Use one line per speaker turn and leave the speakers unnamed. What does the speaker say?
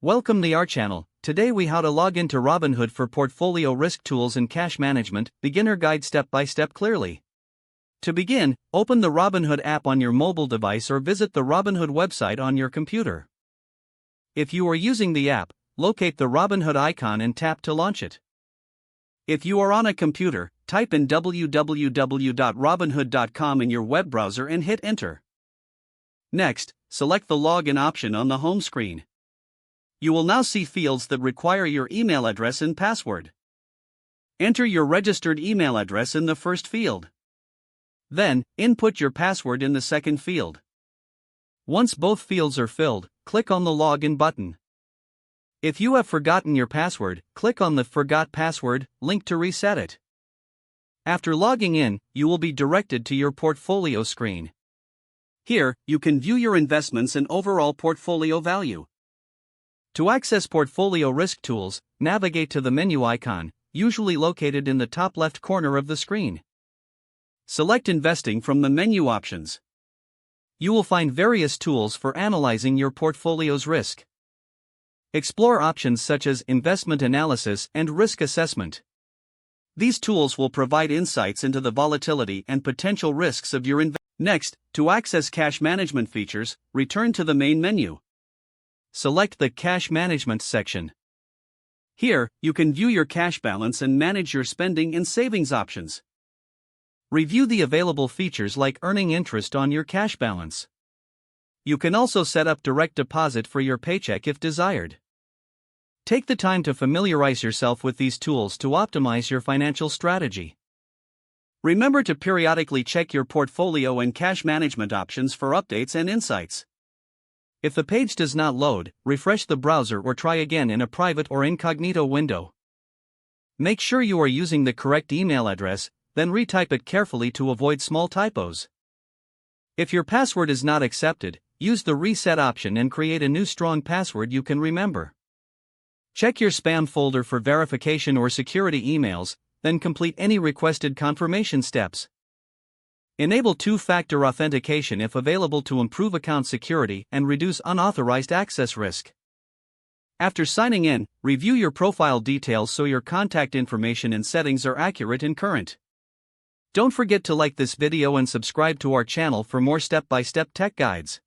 Welcome to our channel. Today we how to log into Robinhood for portfolio risk tools and cash management, beginner guide step by step clearly. To begin, open the Robinhood app on your mobile device or visit the Robinhood website on your computer. If you are using the app, locate the Robinhood icon and tap to launch it. If you are on a computer, type in www.robinhood.com in your web browser and hit enter. Next, select the login option on the home screen. You will now see fields that require your email address and password. Enter your registered email address in the first field. Then, input your password in the second field. Once both fields are filled, click on the Login button. If you have forgotten your password, click on the Forgot Password link to reset it. After logging in, you will be directed to your portfolio screen. Here, you can view your investments and overall portfolio value. To access portfolio risk tools, navigate to the menu icon, usually located in the top left corner of the screen. Select Investing from the menu options. You will find various tools for analyzing your portfolio's risk. Explore options such as investment analysis and risk assessment. These tools will provide insights into the volatility and potential risks of your investment. Next, to access cash management features, return to the main menu. Select the Cash Management section. Here, you can view your cash balance and manage your spending and savings options. Review the available features like earning interest on your cash balance. You can also set up direct deposit for your paycheck if desired. Take the time to familiarize yourself with these tools to optimize your financial strategy. Remember to periodically check your portfolio and cash management options for updates and insights. If the page does not load, refresh the browser or try again in a private or incognito window. Make sure you are using the correct email address, then retype it carefully to avoid small typos. If your password is not accepted, use the reset option and create a new strong password you can remember. Check your spam folder for verification or security emails, then complete any requested confirmation steps. Enable two-factor authentication if available to improve account security and reduce unauthorized access risk. After signing in, review your profile details so your contact information and settings are accurate and current. Don't forget to like this video and subscribe to our channel for more step-by-step tech guides.